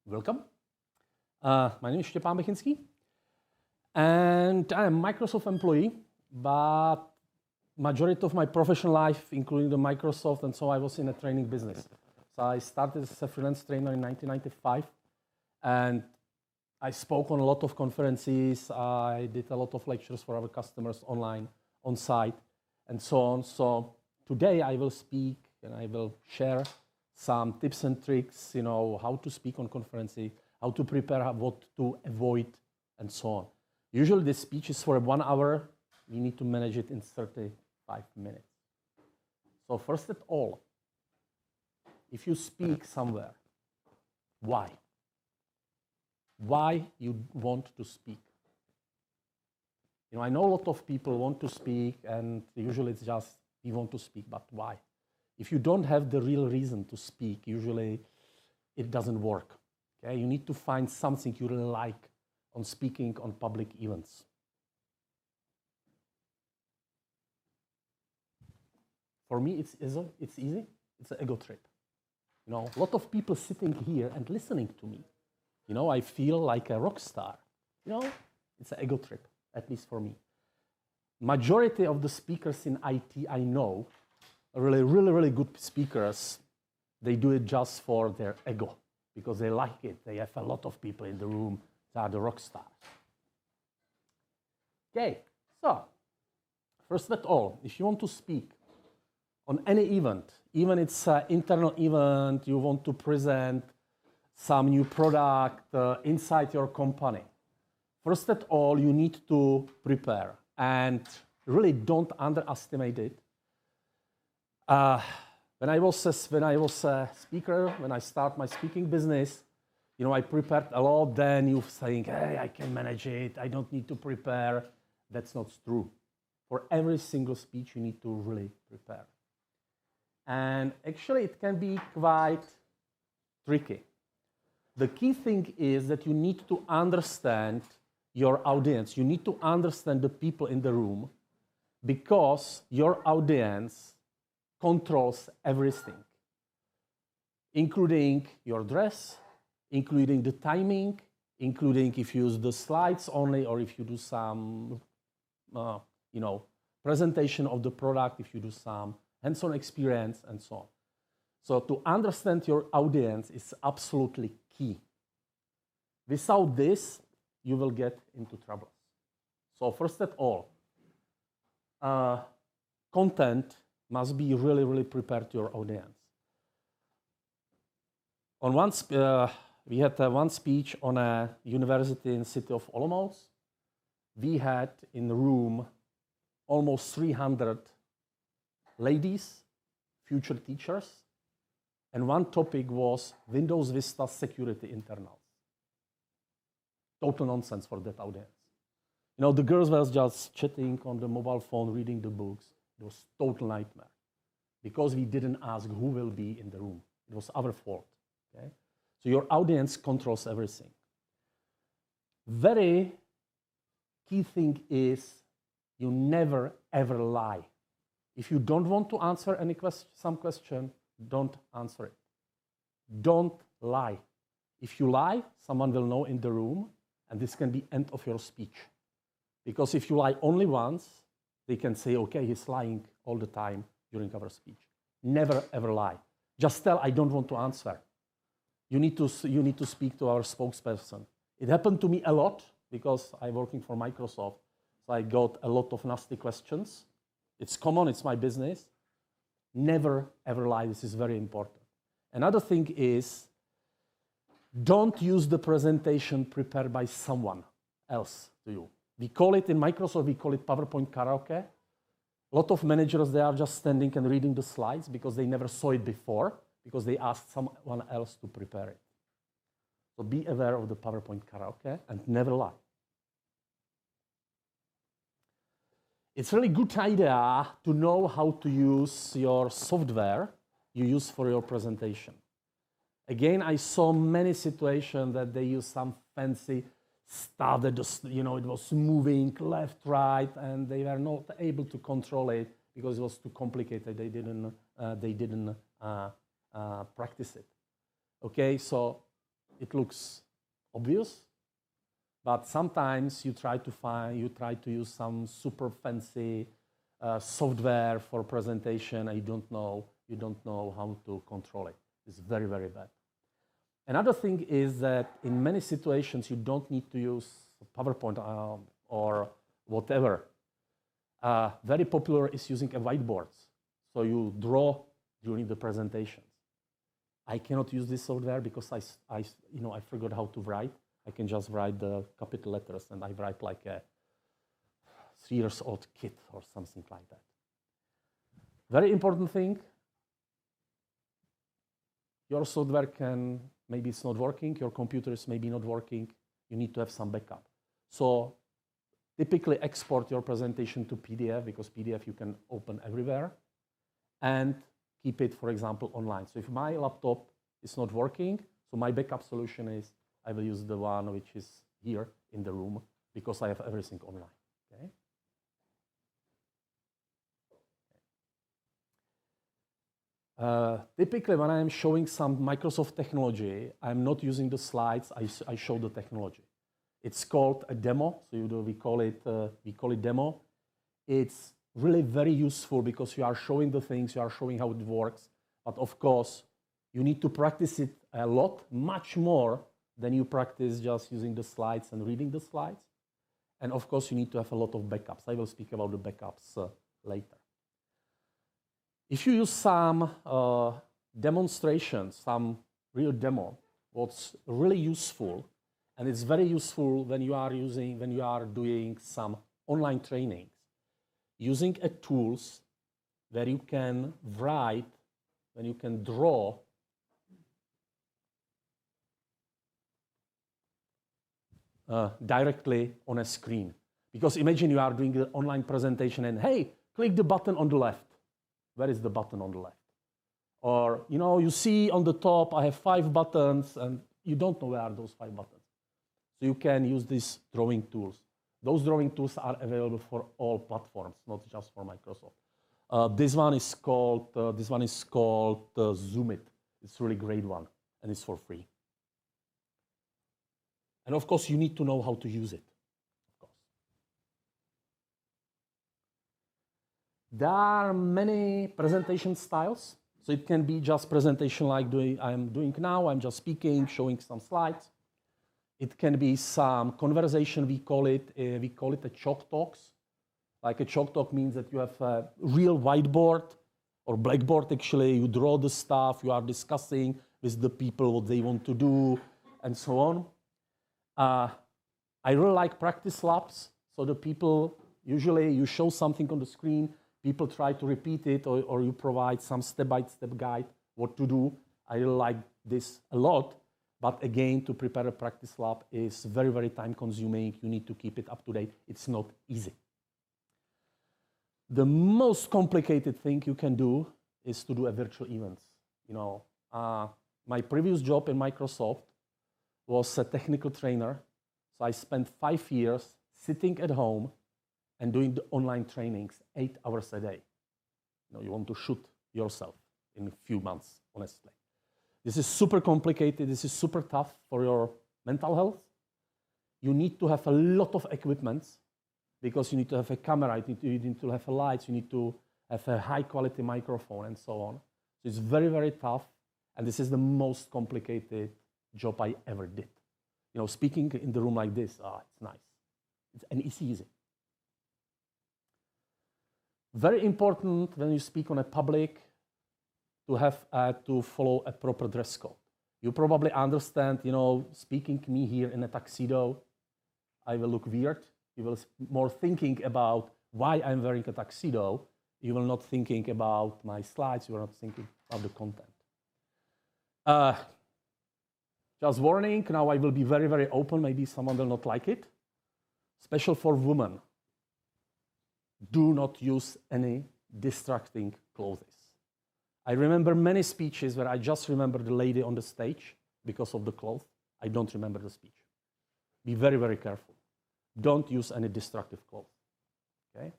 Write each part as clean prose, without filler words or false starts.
Welcome. My name is Štěpán Bechynský, and I'm a Microsoft employee, but majority of my professional life, including the Microsoft, and so I was in a training business. So I started as a freelance trainer in 1995, and I spoke on a lot of conferences. I did a lot of lectures for our customers online, on site, and so on. So today I will speak and I will share some tips and tricks, how to speak on conferences, how to prepare, what to avoid, and so on. Usually this speech is for 1 hour. We need to manage it in 35 minutes. So first of all, if you speak somewhere, why? Why you want to speak? I know a lot of people want to speak, and usually it's just we want to speak, but why? If you don't have the real reason to speak, usually it doesn't work. Okay? You need to find something you really like on speaking on public events. For me, it's easy. It's an ego trip. A lot of people sitting here and listening to me. I feel like a rock star. It's an ego trip, at least for me. Majority of the speakers in IT I know, really good speakers, they do it just for their ego, because they like it. They have a lot of people in the room. They are the rock stars. Okay, so first of all, if you want to speak on any event, even it's an internal event, you want to present some new product inside your company, first of all, you need to prepare, and really don't underestimate it. When I was a speaker, when I start my speaking business, I prepared a lot. Then you saying, hey, I can manage it. I don't need to prepare. That's not true. For every single speech, you need to really prepare. And actually, it can be quite tricky. The key thing is that you need to understand your audience. You need to understand the people in the room, because your audience controls everything, including your dress, including the timing, including if you use the slides only, or if you do some, presentation of the product, if you do some hands-on experience, and so on. So to understand your audience is absolutely key. Without this, you will get into trouble. So first of all, content must be really prepared to your audience. We had one speech on a university in the city of Olomouc. We had in the room almost 300 ladies, future teachers, and one topic was Windows Vista security internals. Total nonsense for that audience. The girls were just chatting on the mobile phone, reading the books. It was a total nightmare, because we didn't ask who will be in the room. It was our fault. Okay? So your audience controls everything. Very key thing is you never ever lie. If you don't want to answer some question, don't answer it. Don't lie. If you lie, someone will know in the room, and this can be end of your speech. Because if you lie only once, they can say, okay, he's lying all the time during our speech. Never ever lie. Just tell, I don't want to answer. You need to speak to our spokesperson. It happened to me a lot, because I'm working for Microsoft. So I got a lot of nasty questions. It's common, it's my business. Never ever lie, this is very important. Another thing is, don't use the presentation prepared by someone else to you. We call it in Microsoft, we call it PowerPoint karaoke. A lot of managers, they are just standing and reading the slides because they never saw it before, because they asked someone else to prepare it. So be aware of the PowerPoint karaoke and never lie. It's really good idea to know how to use your software you use for your presentation. Again, I saw many situations that they use some fancy stuff that just, it was moving left, right, and they were not able to control it because it was too complicated. They didn't practice it. Okay, so it looks obvious, but sometimes you try to use some super fancy software for presentation, and you don't know how to control it. It's very, very bad. Another thing is that in many situations you don't need to use PowerPoint or whatever. Very popular is using a whiteboard. So you draw during the presentations. I cannot use this software because I forgot how to write. I can just write the capital letters, and I write like a 3-year-old kid or something like that. Very important thing. Your software maybe it's not working, your computer is maybe not working, you need to have some backup. So typically export your presentation to PDF, because PDF you can open everywhere, and keep it, for example, online. So if my laptop is not working, so my backup solution is I will use the one which is here in the room, because I have everything online. Okay? Typically, when I'm showing some Microsoft technology, I'm not using the slides, I show the technology. It's called a demo, so we call it demo. It's really very useful because you are showing the things, you are showing how it works, but of course, you need to practice it a lot, much more than you practice just using the slides and reading the slides. And of course, you need to have a lot of backups. I will speak about the backups later. If you use some demonstrations, some real demo, what's really useful, and it's very useful when you are doing some online trainings, using tools where you can write, when you can draw directly on a screen. Because imagine you are doing an online presentation and, hey, click the button on the left. Where is the button on the left? Or, you see on the top, I have 5 buttons, and you don't know where are those 5 buttons. So you can use these drawing tools. Those drawing tools are available for all platforms, not just for Microsoft. This one is called Zoom It. It's a really great one, and it's for free. And of course, you need to know how to use it. Of course. There are many presentation styles. So it can be just presentation like I'm doing now. I'm just speaking, showing some slides. It can be some conversation. We call it a chalk talks. Like a chalk talk means that you have a real whiteboard or blackboard. Actually, you draw the stuff. You are discussing with the people what they want to do, and so on. I really like practice labs. So the people, usually you show something on the screen, people try to repeat it, or you provide some step-by-step guide what to do. I really like this a lot. But again, to prepare a practice lab is very, very time-consuming. You need to keep it up to date. It's not easy. The most complicated thing you can do is to do a virtual events. My previous job in Microsoft was a technical trainer. So I spent 5 years sitting at home and doing the online trainings 8 hours a day. You want to shoot yourself in a few months, honestly. This is super complicated. This is super tough for your mental health. You need to have a lot of equipment because you need to have a camera, you need to have lights, you need to have a high-quality microphone, and so on. So it's very, very tough, and this is the most complicated job I ever did. Speaking in the room like this, it's nice. And it's easy. Very important when you speak on a public to have to follow a proper dress code. You probably understand, speaking me here in a tuxedo, I will look weird. You will more thinking about why I'm wearing a tuxedo. You will not thinking about my slides. You are not thinking about the content. Just warning, now I will be very, very open. Maybe someone will not like it. Special for women. Do not use any distracting clothes. I remember many speeches where I just remember the lady on the stage because of the clothes. I don't remember the speech. Be very, very careful. Don't use any destructive clothes. Okay?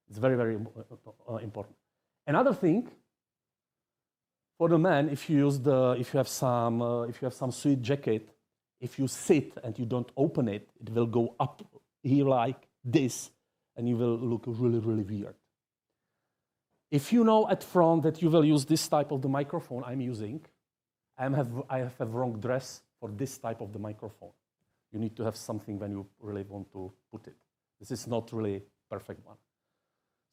It's very, very important. Another thing, for the men, if you have some sweet jacket, If you sit and you don't open it, it will go up here like this, and you will look really, really weird. If you know at front that you will use this type of the microphone I'm using, I have a wrong dress for this type of the microphone. You need to have something when you really want to put it. This is not really perfect one.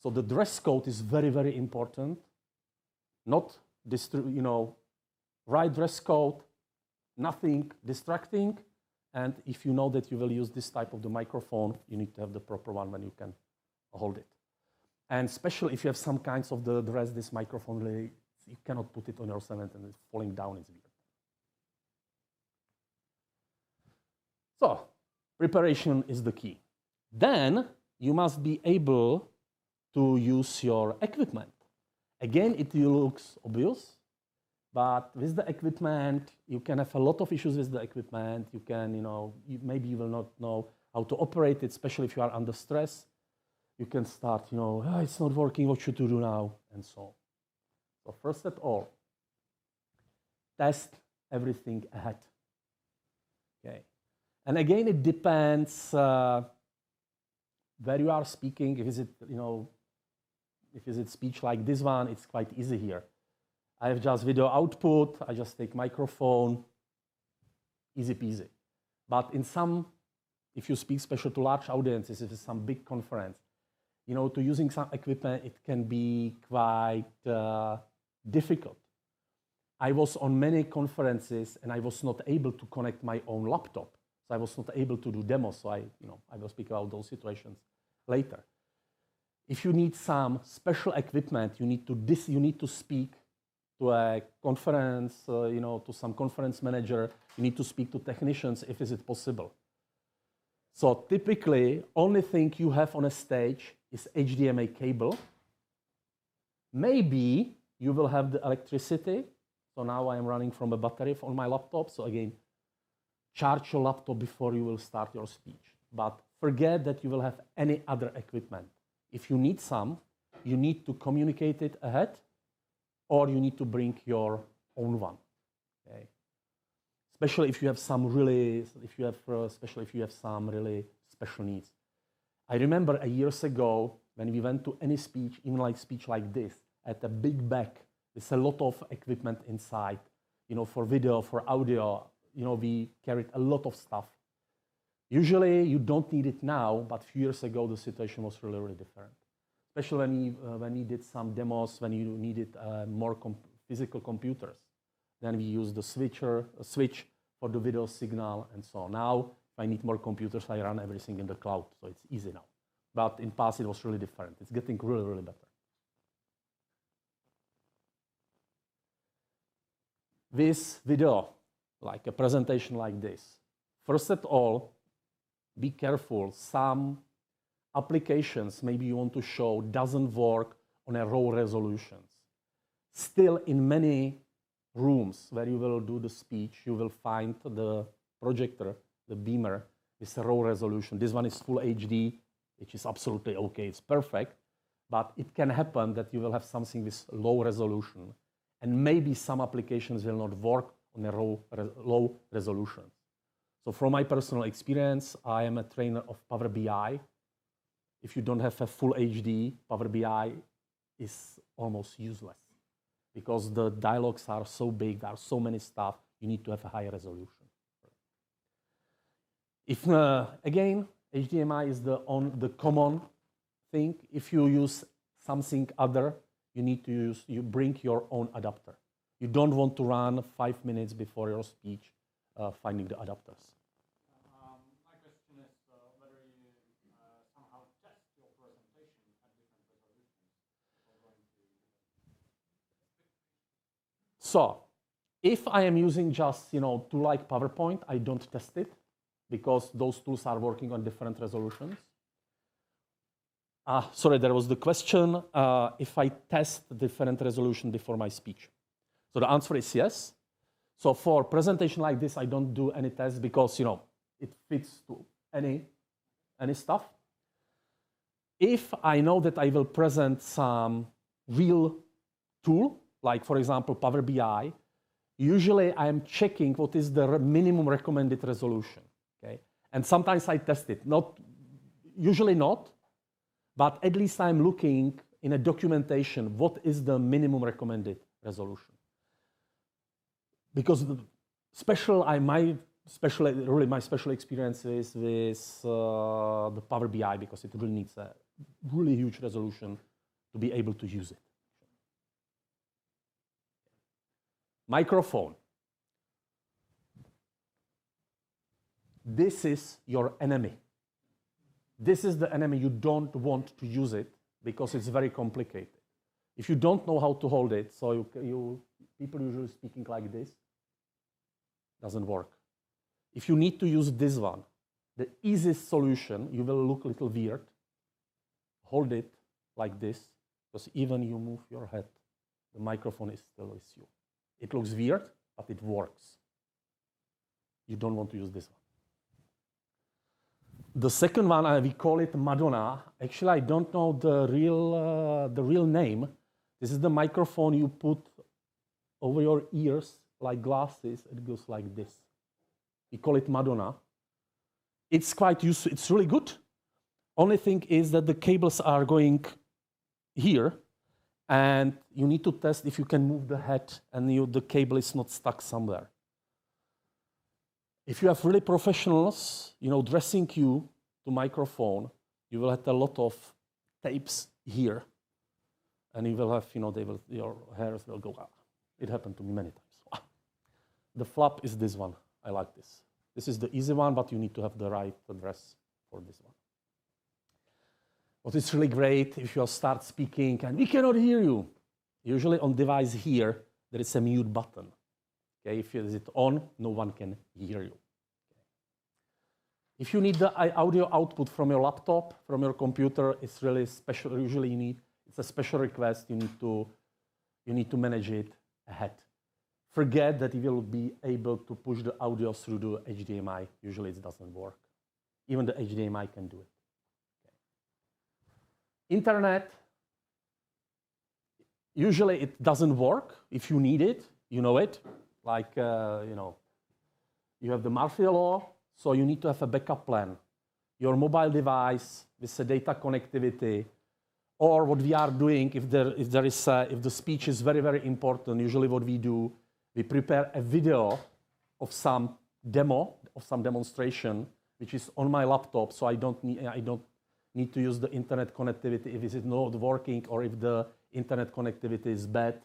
So the dress code is very, very important. Not right dress code, nothing distracting. And if you know that you will use this type of the microphone, you need to have the proper one when you can hold it. And especially if you have some kinds of the dress, this microphone, really, you cannot put it on your cement and it's falling down, it's weird. So, preparation is the key. Then you must be able to use your equipment. Again, it looks obvious, but with the equipment, you can have a lot of issues with the equipment. You can, maybe you will not know how to operate it, especially if you are under stress. You can start, it's not working, what should you do now, and so on. So first of all, test everything ahead. Okay. And again, it depends where you are speaking. If it's speech like this one, it's quite easy here. I have just video output, I just take microphone, easy peasy. But if you speak especially to large audiences, if it's some big conference, to using some equipment, it can be quite difficult. I was on many conferences and I was not able to connect my own laptop. So I was not able to do demos. So I will speak about those situations later. If you need some special equipment, you need to speak to a conference, to some conference manager. You need to speak to technicians if is it possible. So typically, only thing you have on a stage is HDMI cable. Maybe you will have the electricity. So now I am running from a battery on my laptop. So again, charge your laptop before you will start your speech. But forget that you will have any other equipment. If you need some, you need to communicate it ahead, or you need to bring your own one. Okay? Especially if you have some really, especially if you have some really special needs. I remember years ago when we went to any speech, even like speech like this, at a big bag with a lot of equipment inside, for video, for audio, we carried a lot of stuff. Usually you don't need it now, but a few years ago the situation was really, really different. Especially when we did some demos, when you needed more physical computers. Then we used the switch for the video signal and so on. Now, if I need more computers, I run everything in the cloud, so it's easy now. But in the past, it was really different. It's getting really, really better. With video, like a presentation like this, first of all, be careful. Some applications maybe you want to show doesn't work on a raw resolutions. Still, in many rooms where you will do the speech, you will find the projector, the beamer, with a raw resolution. This one is full HD, which is absolutely okay, it's perfect. But it can happen that you will have something with low resolution, and maybe some applications will not work on a low resolution. So from my personal experience, I am a trainer of Power BI. If you don't have a full HD, Power BI is almost useless because the dialogues are so big, there are so many stuff, you need to have a higher resolution. If, again, HDMI is the common thing. If you use something other, you bring your own adapter. You don't want to run 5 minutes before your speech finding the adapters. My question is whether you somehow test your presentation at different resolutions. So, if I am using just tool like PowerPoint, I don't test it because those tools are working on different resolutions. Sorry, there was the question if I test different resolution before my speech. So the answer is yes. So for presentation like this, I don't do any tests because it fits to any stuff. If I know that I will present some real tool, like for example Power BI, usually I'm checking what is the minimum recommended resolution. Okay? And sometimes I test it. Usually not, but at least I'm looking in a documentation what is the minimum recommended resolution. Because my special experience is with the Power BI, because it really needs a really huge resolution to be able to use it. Microphone. This is your enemy. This is the enemy. You don't want to use it because it's very complicated. If you don't know how to hold it, so people usually speaking like this, doesn't work. If you need to use this one, the easiest solution, you will look a little weird. Hold it like this, because even you move your head, the microphone is still with you. It looks weird, but it works. You don't want to use this one. The second one, we call it Madonna. Actually, I don't know the real name. This is the microphone you put over your ears like glasses. It goes like this. We call it Madonna. It's quite useful. It's really good. Only thing is that the cables are going here, and you need to test if you can move the head and the cable is not stuck somewhere. If you have really professionals, dressing you to microphone, you will have a lot of tapes here, and you will have, your hairs will go up. It happened to me many times. The flap is this one. I like this. This is the easy one, but you need to have the right dress for this one. What is really great if you start speaking and we cannot hear you. Usually on device here, there is a mute button. Okay, if it is on, no one can hear you. Okay. If you need the audio output from your laptop, from your computer, it's really special. Usually it's a special request. You need to manage it ahead. Forget that you will be able to push the audio through the HDMI. Usually it doesn't work. Even the HDMI can do it. Okay. Internet, usually it doesn't work. If you need it, you know it. Like, you have the Murphy law, so you need to have a backup plan. Your mobile device with the data connectivity, or what we are doing if the speech is very, very important. Usually, what we do, we prepare a video of some demo, of some demonstration, which is on my laptop, so I don't need to use the internet connectivity if it is not working, or if the internet connectivity is bad,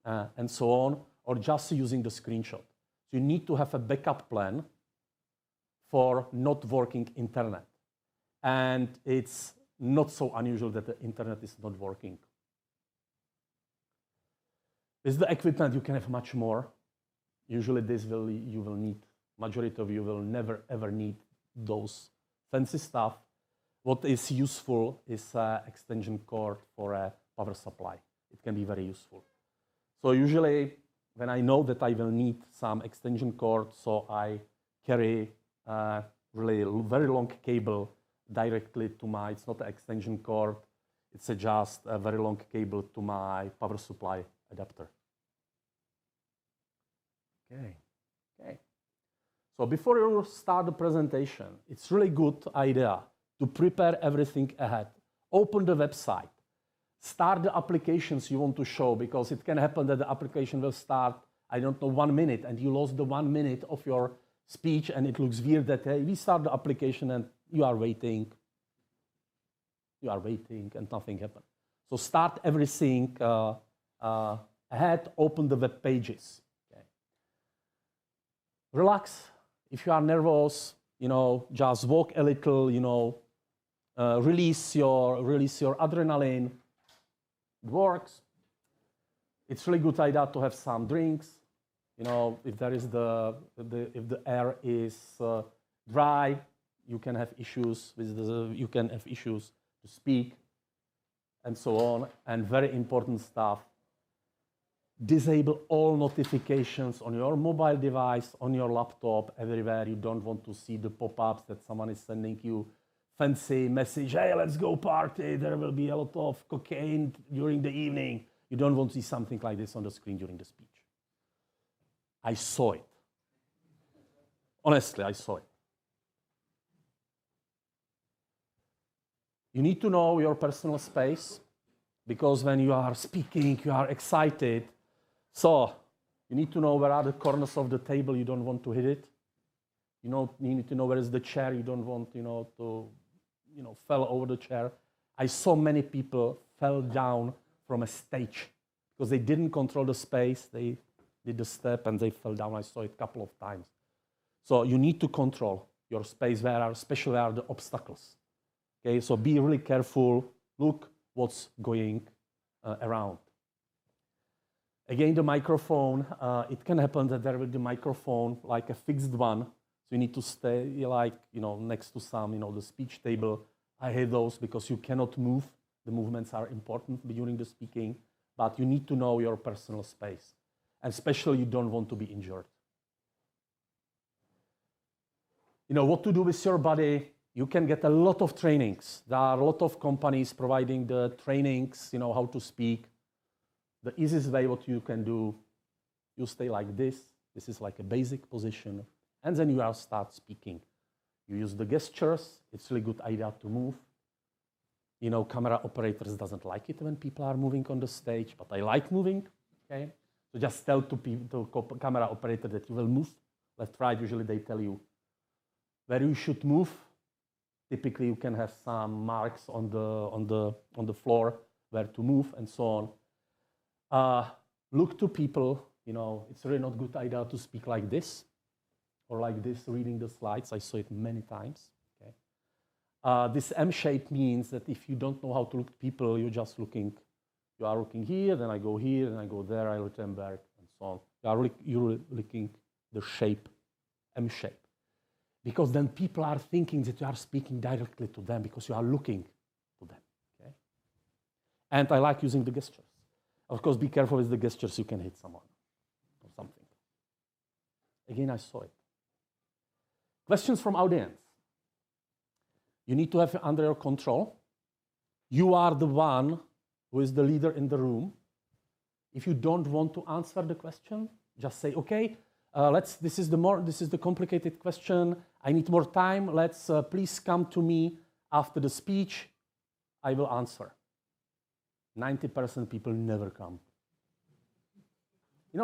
and so on, or just using the screenshot. So you need to have a backup plan for not working internet. And it's not so unusual that the internet is not working. With the equipment, you can have much more. Usually you will need, majority of you will never ever need those fancy stuff. What is useful is an extension cord for a power supply. It can be very useful. So usually, when I know that I will need some extension cord, so I carry a really very long cable directly to it's not an extension cord, it's just a very long cable to my power supply adapter. Okay. So before you start the presentation, it's really good idea to prepare everything ahead. Open the website. Start the applications you want to show, because it can happen that the application will start, 1 minute, and you lost the 1 minute of your speech, and it looks weird that, hey, we start the application and you are waiting, and nothing happened. So start everything ahead, open the web pages. Okay. Relax. If you are nervous, just walk a little, release your adrenaline. It works. It's really good idea to have some drinks. If there is if the air is dry, you can have issues to speak, and so on. And very important stuff: disable all notifications on your mobile device, on your laptop, everywhere. You don't want to see the pop-ups that someone is sending you fancy message. Hey, let's go party. There will be a lot of cocaine during the evening. You don't want to see something like this on the screen during the speech. I saw it. Honestly, I saw it. You need to know your personal space, because when you are speaking, you are excited. So you need to know where are the corners of the table, you don't want to hit it. You need to know where is the chair, you don't want, to, fell over the chair. I saw many people fell down from a stage because they didn't control the space. They did the step and they fell down. I saw it a couple of times. So you need to control your space, especially where are the obstacles. Okay, so be really careful. Look what's going around. Again, the microphone. It can happen that there will be a microphone, like a fixed one. So you need to stay next to some, the speech table. I hate those because you cannot move. The movements are important during the speaking, but you need to know your personal space. And especially you don't want to be injured. What to do with your body. You can get a lot of trainings. There are a lot of companies providing the trainings, how to speak. The easiest way what you can do, you stay like this. This is like a basic position. And then you start speaking. You use the gestures. It's a really good idea to move. Camera operators doesn't like it when people are moving on the stage, but I like moving. Okay? So just tell to camera operator that you will move. Left, right, usually they tell you where you should move. Typically, you can have some marks on the floor where to move and so on. Look to people. It's really not a good idea to speak like this or like this, reading the slides. I saw it many times. Okay. This M shape means that if you don't know how to look at people, you're just looking. You are looking here, then I go here, then I go there, I return back, and so on. You're looking the shape, M shape. Because then people are thinking that you are speaking directly to them because you are looking to them. Okay? And I like using the gestures. Of course, be careful with the gestures. You can hit someone or something. Again, I saw it. Questions from audience. You need to have it under your control. You are the one who is the leader in the room. If you don't want to answer the question, just say, okay, this is the complicated question. I need more time. Please come to me after the speech. I will answer. 90% people never come.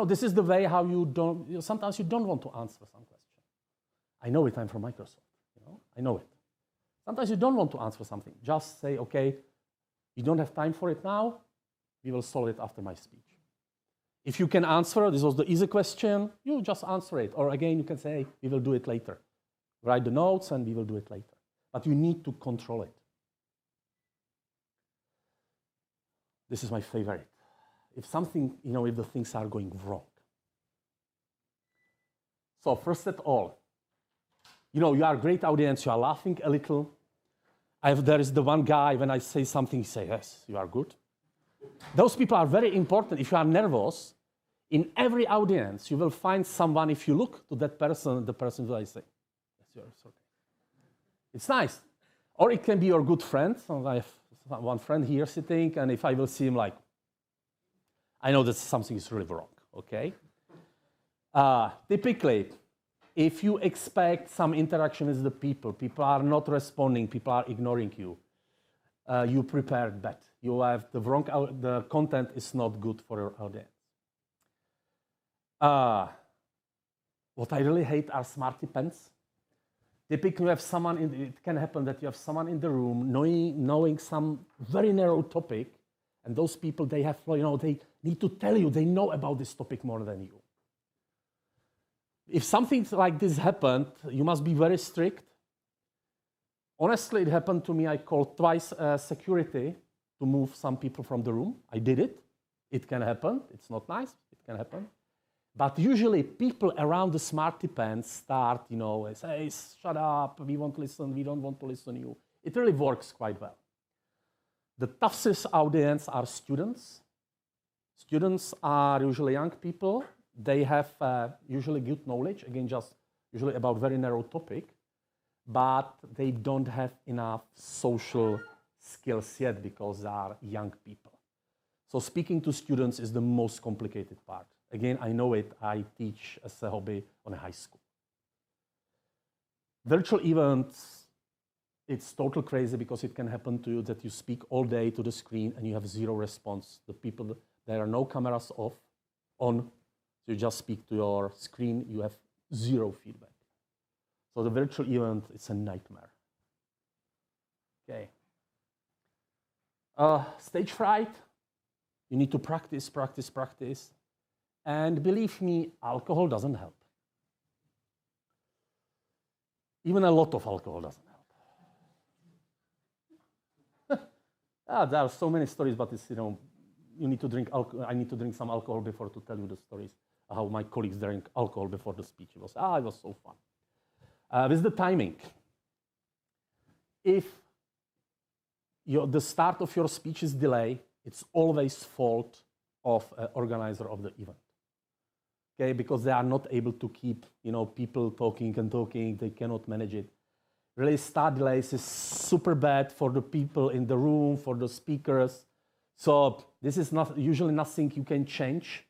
This is the way how sometimes you don't want to answer some question. I know it, I'm from Microsoft. I know it. Sometimes you don't want to answer something. Just say, okay, you don't have time for it now. We will solve it after my speech. If you can answer, this was the easy question, you just answer it. Or again, you can say, we will do it later. Write the notes and we will do it later. But you need to control it. This is my favorite. If something, if the things are going wrong. So first of all, you are a great audience, you are laughing a little. There is the one guy, when I say something, he says, yes, you are good. Those people are very important. If you are nervous, in every audience, you will find someone, if you look to that person, the person will say, yes, you're okay. It's nice. Or it can be your good friend. So I have one friend here sitting, and if I will see him like, I know that something is really wrong, okay? Typically, if you expect some interaction with the people are not responding, people are ignoring you, you prepared bad. You have the content is not good for your audience. What I really hate are smarty pants. Typically, you have it can happen that you have someone in the room knowing some very narrow topic, and those people, they need to tell you, they know about this topic more than you. If something like this happened, you must be very strict. Honestly, it happened to me. I called twice security to move some people from the room. I did it. It can happen. It's not nice. It can happen. But usually people around the smarty pants start, say, shut up, we won't listen, we don't want to listen to you. It really works quite well. The toughest audience are students. Students are usually young people. They have usually good knowledge, again, just usually about very narrow topic, but they don't have enough social skills yet because they are young people. So speaking to students is the most complicated part. Again, I know it. I teach as a hobby on a high school. Virtual events, it's total crazy because it can happen to you that you speak all day to the screen and you have zero response. The people, there are no cameras on, so you just speak to your screen, you have zero feedback. So the virtual event, it's a nightmare. Okay. Stage fright, you need to practice, practice, practice. And believe me, alcohol doesn't help. Even a lot of alcohol doesn't help. There are so many stories, but it's, you need to drink alcohol. I need to drink some alcohol before to tell you the stories, how my colleagues drank alcohol before the speech. It was so fun. With the timing, if the start of your speech is delayed, it's always fault of an organizer of the event. Okay, because they are not able to keep, people talking and talking, they cannot manage it. Really, start delays is super bad for the people in the room, for the speakers. So this is usually nothing you can change.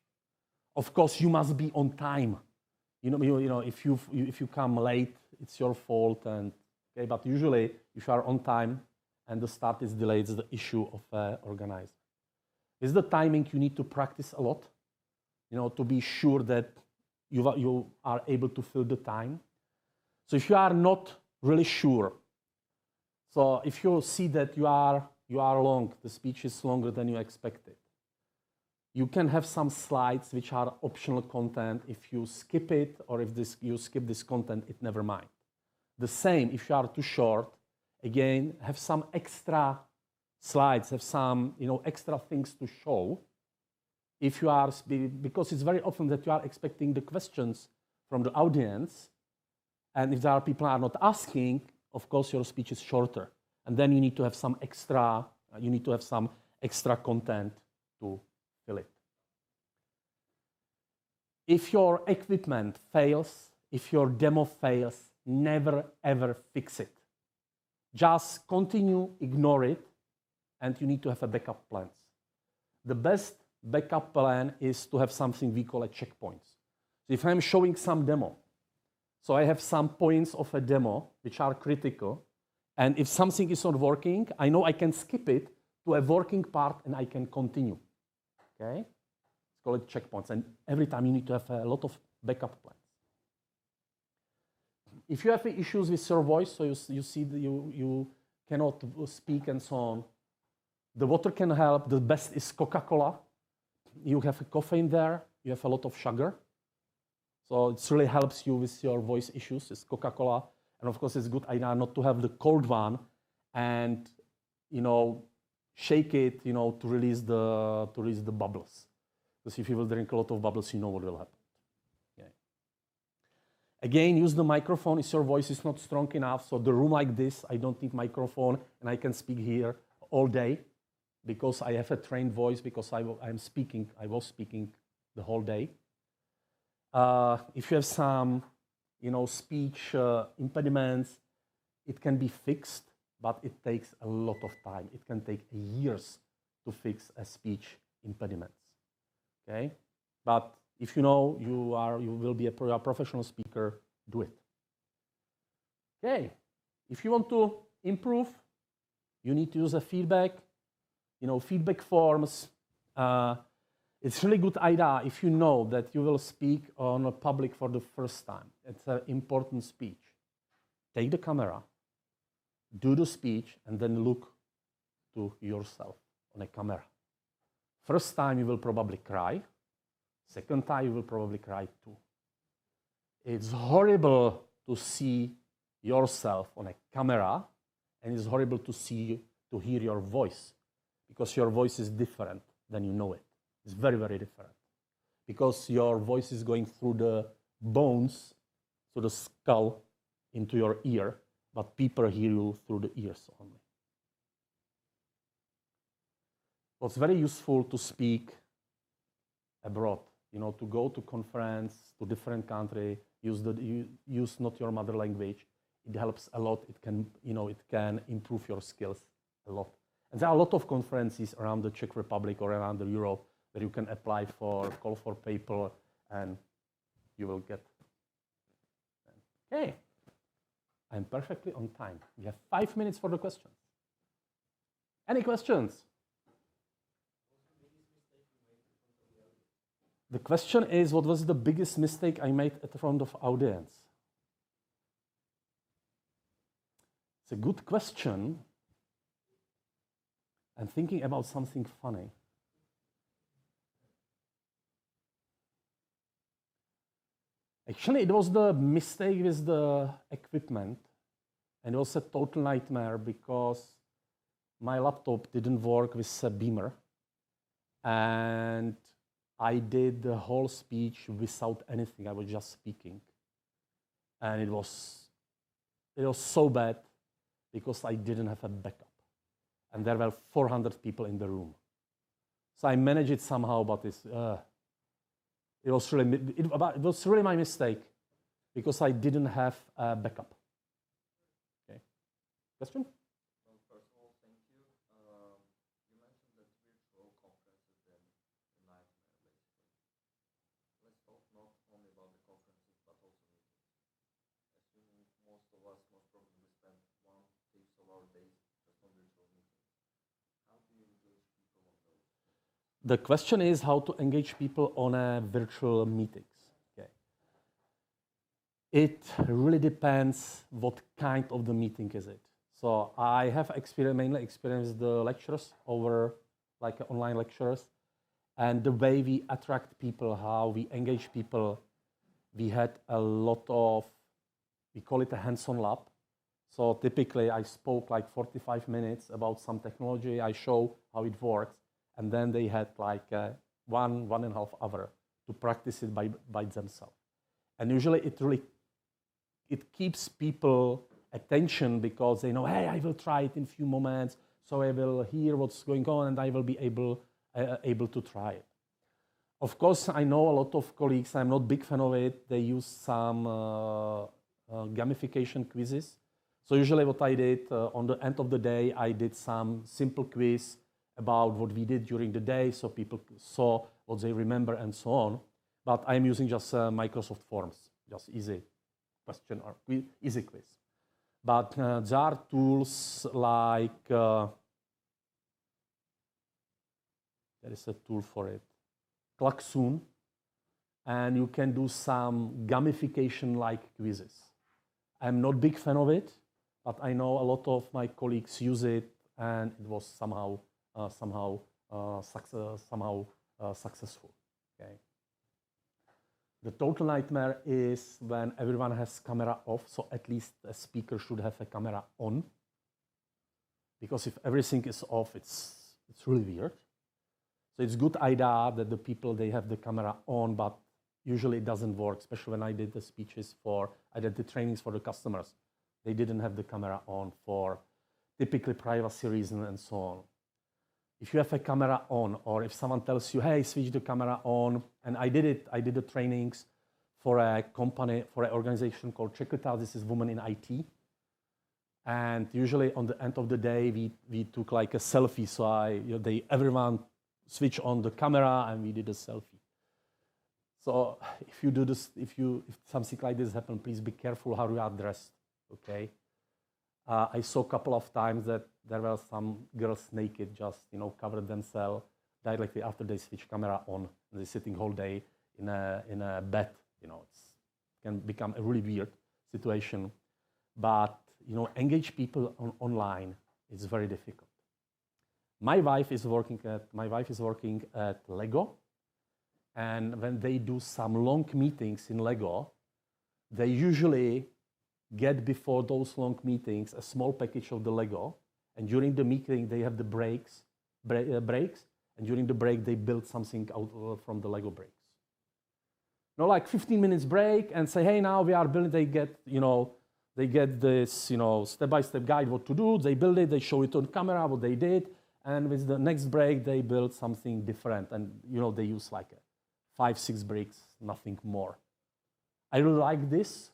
Of course, you must be on time. If you come late, it's your fault. Okay, but usually, if you are on time and the start is delayed, it's the issue of organizer. With the timing, you need to practice a lot. To be sure that you are able to fill the time. So if you are not really sure, so if you see that you are long, the speech is longer than you expected, you can have some slides which are optional content. If you skip it or if you skip this content, it never mind. The same if you are too short, again, have some extra slides, have some extra things to show. If you are, because it's very often that you are expecting the questions from the audience, and if there are people who are not asking, of course your speech is shorter, and then you need to have some extra, content to fill it. If your equipment fails, if your demo fails, never ever fix it. Just continue, ignore it, and you need to have a backup plans. The best backup plan is to have something we call a checkpoints. So if I'm showing some demo, so I have some points of a demo which are critical, and if something is not working, I know I can skip it to a working part and I can continue. Okay? Let's call it checkpoints, and every time you need to have a lot of backup plans. If you have issues with your voice, so you see that you cannot speak and so on, the water can help. The best is Coca-Cola. You have a caffeine there, you have a lot of sugar. So it really helps you with your voice issues, it's Coca-Cola. And of course, it's a good idea not to have the cold one and, shake it, to release the bubbles. Because if you will drink a lot of bubbles, you know what will happen. Okay. Again, use the microphone if your voice is not strong enough. So the room like this, I don't need microphone, and I can speak here all day. Because I have a trained voice, because I was speaking the whole day. If you have some, speech impediments, it can be fixed, but it takes a lot of time. It can take years to fix a speech impediments. Okay, but if you will be a professional speaker, do it. Okay, if you want to improve, you need to use a feedback. Feedback forms, it's really good idea if you know that you will speak on a public for the first time. It's an important speech. Take the camera, do the speech, and then look to yourself on a camera. First time you will probably cry. Second time you will probably cry too. It's horrible to see yourself on a camera, and it's horrible to hear your voice. Because your voice is different than you know it. It's very, very different. Because your voice is going through the bones, through the skull, into your ear, but people hear you through the ears only. So it's very useful to speak abroad, to go to conference, to different country, use not your mother language. It helps a lot. It can improve your skills a lot. And there are a lot of conferences around the Czech Republic or around Europe where you can apply for call for paper and you will get. Okay, I'm perfectly on time. We have 5 minutes for the questions. Any questions? The question is, what was the biggest mistake I made at the front of audience? It's a good question. I'm thinking about something funny. Actually, it was the mistake with the equipment, and it was a total nightmare because my laptop didn't work with a beamer, and I did the whole speech without anything. I was just speaking, and it was so bad because I didn't have a backup, and there were 400 people in the room. So I managed it somehow, but it was really my mistake because I didn't have a backup. Okay. Question? Well, first of all, thank you. You mentioned that virtual conferences are a nightmare, basically. Let's talk not only about the conferences, but also meetings. Assuming most of us most probably spend 1/5 of our days just on virtual meetings. How do you engage people on those? The question is how to engage people on virtual meetings. Okay. It really depends what kind of the meeting is it. So I have mainly experienced the lectures over like online lectures, and the way we attract people, how we engage people. We had a lot of, we call it a hands-on lab. So typically I spoke like 45 minutes about some technology. I show how it works. And then they had like 1.5 hours to practice it by themselves. And usually it keeps people attention because they know, hey, I will try it in a few moments, so I will hear what's going on and I will be able to try it. Of course, I know a lot of colleagues, I'm not a big fan of it, they use some gamification quizzes. So usually what I did, on the end of the day, I did some simple quiz about what we did during the day, so people saw what they remember and so on. But I'm using just Microsoft Forms, just easy question or easy quiz. But there are tools like, there is a tool for it, Klaxoon, and you can do some gamification-like quizzes. I'm not a big fan of it, but I know a lot of my colleagues use it, and it was somehow successful. Okay. The total nightmare is when everyone has camera off, so at least a speaker should have a camera on. Because if everything is off, it's really weird. So it's a good idea that the people, they have the camera on, but usually it doesn't work, especially when I did the speeches I did the trainings for the customers. They didn't have the camera on for typically privacy reasons and so on. If you have a camera on, or if someone tells you, hey, switch the camera on, and I did the trainings for a company, for an organization called Check It Out, this is Women in IT. And usually on the end of the day, we took like a selfie. So everyone switched on the camera and we did a selfie. So if you do this, if something like this happens, please be careful how you are dressed, okay? I saw a couple of times that there were some girls naked, just covered themselves directly after they switch camera on. And they're sitting whole day in a bed. It can become a really weird situation. But engage people online is very difficult. My wife is working at Lego, and when they do some long meetings in Lego, they usually get before those long meetings a small package of the Lego, and during the meeting they have the breaks, and during the break they build something out from the Lego breaks. Like 15 minutes break and say, hey, now we are building. They get this step-by-step guide what to do. They build it. They show it on camera what they did, and with the next break they build something different. And they use like 5-6 breaks, nothing more. I really like this.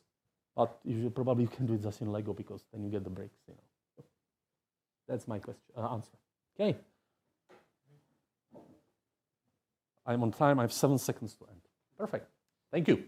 But you probably can do it just in Lego because then you get the breaks. That's my answer. Okay. I'm on time. I have 7 seconds to end. Perfect. Thank you.